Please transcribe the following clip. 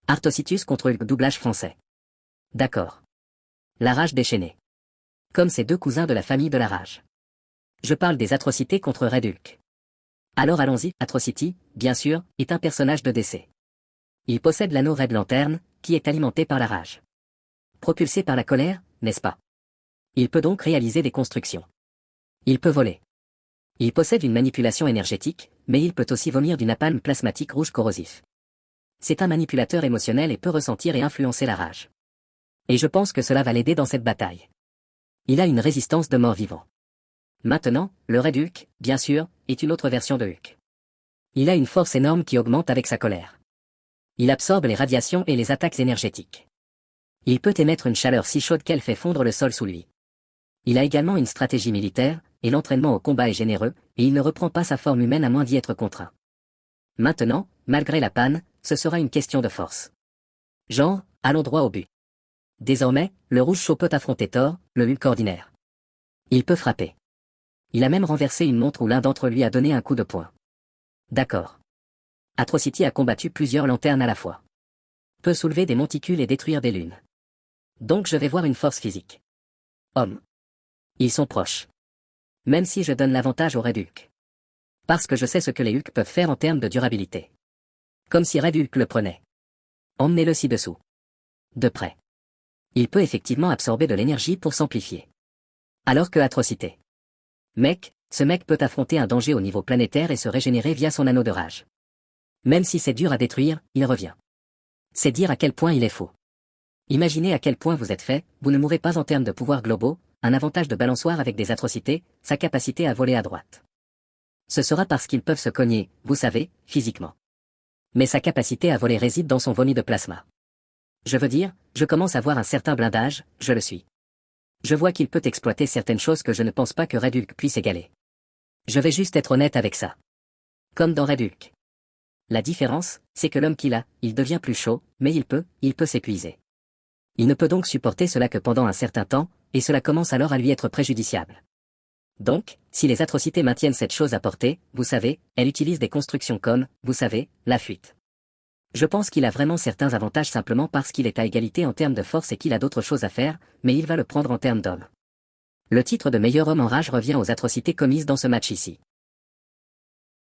Artocitus contre Hulk doublage français. D'accord. La rage déchaînée. Comme ces deux cousins de la famille de la rage. Je parle des atrocités contre Red Hulk. Alors allons-y, Atrocity, bien sûr, est un personnage de DC. Il possède l'anneau Red Lantern, qui est alimenté par la rage. Propulsé par la colère, n'est-ce pas? Il peut donc réaliser des constructions. Il peut voler. Il possède une manipulation énergétique, mais il peut aussi vomir du napalm plasmatique rouge corrosif. C'est un manipulateur émotionnel et peut ressentir et influencer la rage. Et je pense que cela va l'aider dans cette bataille. Il a une résistance de mort-vivant. Maintenant, le Red Hulk, bien sûr, est une autre version de Hulk. Il a une force énorme qui augmente avec sa colère. Il absorbe les radiations et les attaques énergétiques. Il peut émettre une chaleur si chaude qu'elle fait fondre le sol sous lui. Il a également une stratégie militaire, et l'entraînement au combat est généreux, et il ne reprend pas sa forme humaine à moins d'y être contraint. Maintenant, malgré la panne, ce sera une question de force. Genre, allons droit au but. Désormais, le rouge chaud peut affronter Thor, le Hulk ordinaire. Il peut frapper. Il a même renversé une montre où l'un d'entre lui a donné un coup de poing. D'accord. Atrocity a combattu plusieurs lanternes à la fois. Peut soulever des monticules et détruire des lunes. Donc je vais voir une force physique. Homme. Ils sont proches. Même si je donne l'avantage au Red Hulk. Parce que je sais ce que les Hulk peuvent faire en termes de durabilité. Comme si Red Hulk le prenait. Emmenez-le ci-dessous. De près. Il peut effectivement absorber de l'énergie pour s'amplifier. Alors que Atrocité. Ce mec peut affronter un danger au niveau planétaire et se régénérer via son anneau de rage. Même si c'est dur à détruire, il revient. C'est dire à quel point il est faux. Imaginez à quel point vous êtes fait, vous ne mourrez pas en termes de pouvoirs globaux, un avantage de balançoire avec des atrocités, sa capacité à voler à droite. Ce sera parce qu'ils peuvent se cogner, vous savez, physiquement. Mais sa capacité à voler réside dans son vomi de plasma. Je veux dire, je commence à voir un certain blindage, je le suis. Je vois qu'il peut exploiter certaines choses que je ne pense pas que Red Hulk puisse égaler. Je vais juste être honnête avec ça. Comme dans Red Hulk. La différence, c'est que l'homme qu'il a, il devient plus chaud, mais il peut s'épuiser. Il ne peut donc supporter cela que pendant un certain temps, et cela commence alors à lui être préjudiciable. Donc, si les atrocités maintiennent cette chose à portée, vous savez, elle utilise des constructions comme, vous savez, la fuite. Je pense qu'il a vraiment certains avantages simplement parce qu'il est à égalité en termes de force et qu'il a d'autres choses à faire, mais il va le prendre en termes d'homme. Le titre de meilleur homme en rage revient aux atrocités commises dans ce match ici.